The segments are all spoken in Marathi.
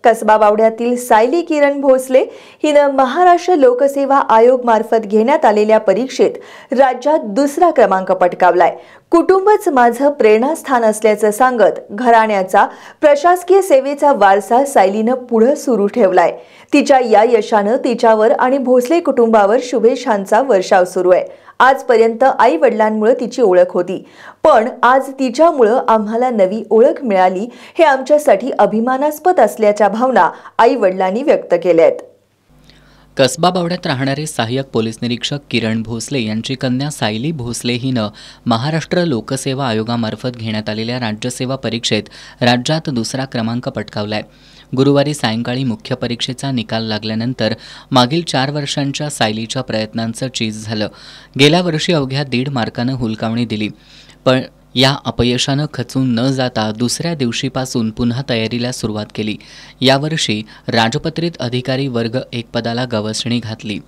कसबा बावड्यातील सायली किरण भोसले हिनं महाराष्ट्र लोकसेवा आयोग मार्फत घेण्यात आलेल्या परीक्षेत राज्यात दुसरा क्रमांक पटकावलाय। कुटुंबच माझं प्रेरणास्थान असल्याचं सांगत घराण्याचा प्रशासकीय सेवेचा वारसा सायलीनं पुढे सुरू ठेवलाय। तिच्या या यशानं तिच्यावर आणि भोसले कुटुंबावर शुभेच्छांचा वर्षाव सुरू आहे। आजपर्यंत आई वडिलांमुळे तिची ओळख होती, पण आज तिच्यामुळे आम्हाला नवी ओळख मिळाली हे आमच्यासाठी अभिमानास्पद असल्याच्या भावना आई वडिलांनी व्यक्त केल्या आहेत। कसबा बावड्यात राहणारे सहाय्यक पोलीस निरीक्षक किरण भोसले यांची कन्या सायली भोसले हिनं महाराष्ट्र लोकसेवा आयोगामार्फत घेण्यात आलेल्या राज्यसेवा परीक्षेत राज्यात दुसरा क्रमांक पटकावलाय। गुरुवारी सायंकाळी मुख्य परीक्षेचा निकाल लागल्यानंतर मागील 4 वर्षांच्या सायलीच्या प्रयत्नांचं चीज झालं। गेल्या वर्षी अवघ्या 1.5 मार्कानं हुलकावणी दिली, पण या अपयशानं खचून न जाता दुसऱ्या दिवशीपासून पुन्हा तयारीला सुरुवात केली। यावर्षी राजपत्रित अधिकारी वर्ग 1 पदाला गवसणी घातली।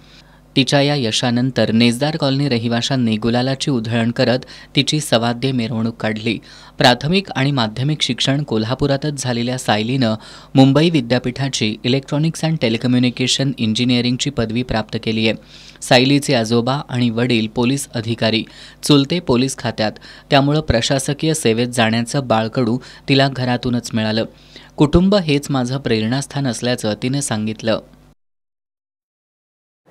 तिच्या या यशानंतर नेजदार कॉलनी रहिवाशांनी गुलालाची उधळण करत तिची सवाद्य मिरवणूक काढली। प्राथमिक आणि माध्यमिक शिक्षण कोल्हापुरातच झालेल्या सायलीनं मुंबई विद्यापीठाची इलेक्ट्रॉनिक्स अँड टेलिकम्युनिकेशन इंजिनिअरिंगची पदवी प्राप्त केली आहे। सायलीचे आजोबा आणि वडील पोलीस अधिकारी, चुलते पोलीस खात्यात, त्यामुळे प्रशासकीय सेवेत जाण्याचं बाळकडू तिला घरातूनच मिळालं। कुटुंब हेच माझं प्रेरणास्थान असल्याचं तिने सांगितलं।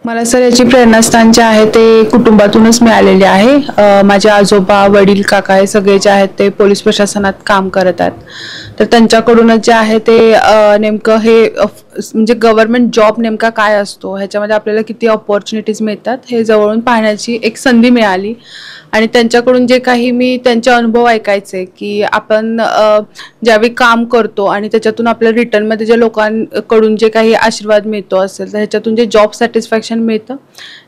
मला सर याची प्रेरणास्थान जे आहे ते कुटुंबातूनच मिळालेले आहे। माझे आजोबा, वडील, काका हे सगळे जे आहेत ते पोलीस प्रशासनात काम करत आहेत, तर त्यांच्याकडूनच जे आहे ते नेमकं हे म्हणजे गव्हर्नमेंट जॉब नेमका काय असतो, ह्याच्यामध्ये आपल्याला किती अपॉर्च्युनिटीज मिळतात हे जवळून पाहण्याची एक संधी मिळाली। आणि त्यांच्याकडून जे काही मी त्यांचे अनुभव ऐकायचे की आपण ज्यावेळी काम करतो आणि त्याच्यातून आपल्याला रिटर्नमध्ये जे लोकांकडून जे काही आशीर्वाद मिळतो असेल तर ह्याच्यातून जे जॉब सॅटिस्फॅक्शन मिळतं,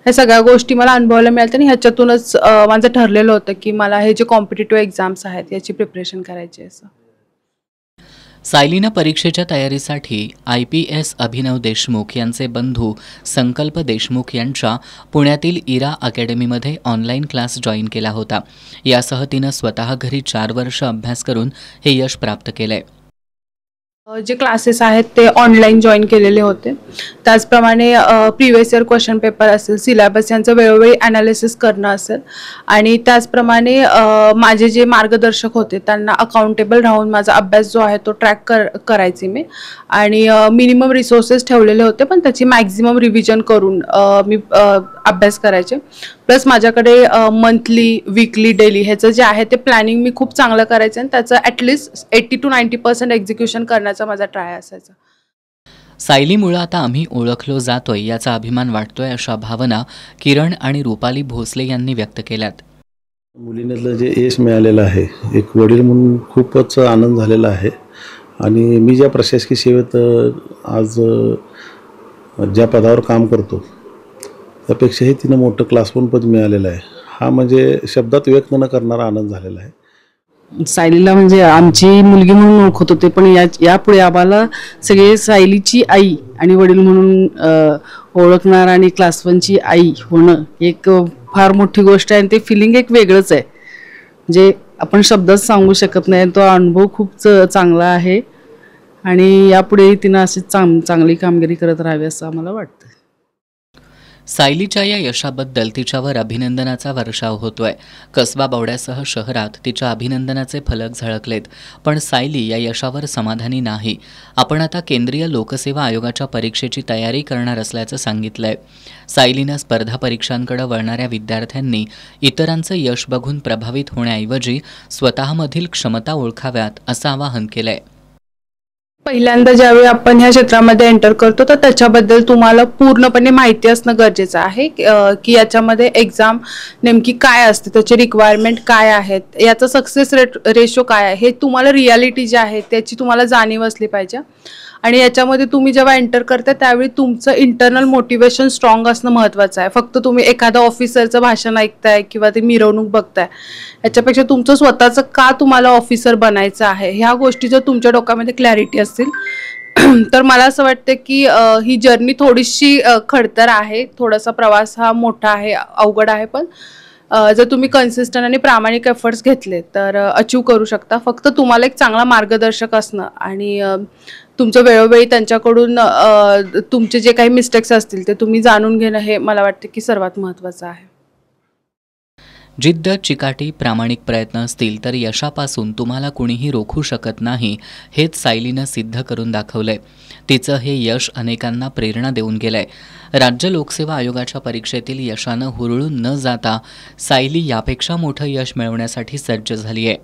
ह्या सगळ्या गोष्टी मला अनुभवायला मिळाल्या आणि ह्याच्यातूनच माझं ठरलेलं होतं की मला हे जे कॉम्पिटिटिव्ह एक्झाम्स आहेत याची प्रिपरेशन करायची आहे। सायलीनं परीक्षेच्या तयारीसाठी IPS अभिनव देशमुख यांचे बंधू संकल्प देशमुख यांच्या पुण्यातील इरा अकॅडमीमध्ये ऑनलाईन क्लास जॉईन केला होता। यासह तिनं स्वतः घरी 4 वर्ष अभ्यास करून हे यश प्राप्त केलंय। जे क्लासेस आहेत ते ऑनलाईन जॉईन केलेले होते। त्याचप्रमाणे प्रिव्हियस इयर क्वेश्चन पेपर असेल, सिलेबस यांचं वेळोवेळी ॲनालिसिस करणं असेल आणि त्याचप्रमाणे माझे जे मार्गदर्शक होते त्यांना अकाउंटेबल राहून माझा अभ्यास जो आहे तो ट्रॅक करायचे मी आणि मिनिमम रिसोर्सेस ठेवलेले होते, पण त्याची मॅक्झिमम रिव्हिजन करून मी अभ्यास करायचे। प्लस माझ्याकडे मंथली, वीकली, डेली ह्याचं जे आहे ते प्लॅनिंग मी खूप चांगलं करायचं आणि त्याचं ॲटलिस्ट 80 to 90% एक्झिक्युशन करण्याचा माझा ट्राय असायचा। सायलीमुळे आता आम्ही ओळखलो जातोय याचा अभिमान वाटतोय, अशा भावना किरण आणि रुपाली भोसले यांनी व्यक्त केल्यात। मुलींना जे यश मिळालेलं आहे, एक वडील म्हणून खूपच आनंद झालेला आहे आणि मी ज्या प्रशासकीय सेवेत आज ज्या पदावर काम करतो त्यापेक्षाही तिनं मोठं क्लास 1 पद मिळालेलं आहे। हा म्हणजे शब्दात व्यक्त न करणारा आनंद झालेला आहे। सायलीला म्हणजे आमची मुलगी म्हणून ओळखत होते, पण यापुढे आम्हाला सगळे सायलीची आई आणि वडील म्हणून ओळखणार आणि क्लास 1ची आई होणं एक फार मोठी गोष्ट आहे आणि ते फिलिंग एक वेगळंच आहे, म्हणजे आपण शब्दात सांगू शकत नाही। तो अनुभव खूप चांगला आहे आणि यापुढे तिनं अशी चांगली कामगिरी करत राहावी असं आम्हाला वाटतं। सायलीच्या या यशाबद्दल तिच्यावर अभिनंदनाचा वर्षाव होतोय। कसबा बावड्यासह शहरात तिच्या अभिनंदनाचे फलक झळकलेत, पण सायली या यशावर समाधानी नाही। आपण आता केंद्रीय लोकसेवा आयोगाच्या परीक्षेची तयारी करणार असल्याचं सांगितलंय। सायलीनं स्पर्धा परीक्षांकडे वळणाऱ्या विद्यार्थ्यांनी इतरांचं यश बघून प्रभावित होण्याऐवजी स्वतःमधील क्षमता ओळखाव्यात असं आवाहन केलंय। पहिल्यांदा ज्यावेळी आपण ह्या क्षेत्रामध्ये एंटर करतो तर त्याच्याबद्दल तुम्हाला पूर्णपणे माहिती असणं गरजेचं आहे की याच्यामध्ये एक्झाम नेमकी काय असते, त्याचे रिक्वायरमेंट काय आहेत, याचा सक्सेस रेशो काय आहे, हे तुम्हाला रियालिटी जी आहे त्याची तुम्हाला जाणीव असली पाहिजे। आणि याच्यामध्ये तुम्ही जेव्हा एंटर करता त्यावेळी तुमचं इंटरनल मोटिवेशन स्ट्रॉंग असणं महत्त्वाचं आहे। फक्त तुम्ही एखादा ऑफिसरचं भाषण ऐकताय किंवा ते मिरवणूक बघताय, याच्यापेक्षा तुमचं स्वतःचं का तुम्हाला ऑफिसर बनायचं आहे ह्या गोष्टी जर तुमच्या डोक्यामध्ये क्लॅरिटी असतील तर मला असं वाटतं की ही जर्नी थोडीशी खडतर आहे, थोडासा प्रवास हा मोठा आहे, अवघड आहे, पण जर तुम्ही कन्सिस्टंट आणि प्रामाणिक एफर्ट्स घेतले तर अचीव करू शकता. फक्त तुम्हाला एक चांगला मार्गदर्शक असणं आणि तुमचं वेळोवेळी त्यांच्याकडून तुमचे जे काही मिस्टेक्स असतील ते तुम्ही जाणून घेणं हे मला वाटतं की सर्वात महत्त्वाचं आहे. जिद्द, चिकाटी, प्रामाणिक प्रयत्न असतील तर यशापासून तुम्हाला कुणीही रोखू शकत नाही, हेच सायलीनं सिद्ध करून दाखवलंय. तिचं हे यश अनेकांना प्रेरणा देऊन गेलंय. राज्य लोकसेवा आयोगाच्या परीक्षेतील यशानं हुरळून न जाता सायली यापेक्षा मोठं यश मिळवण्यासाठी सज्ज झाली आहे.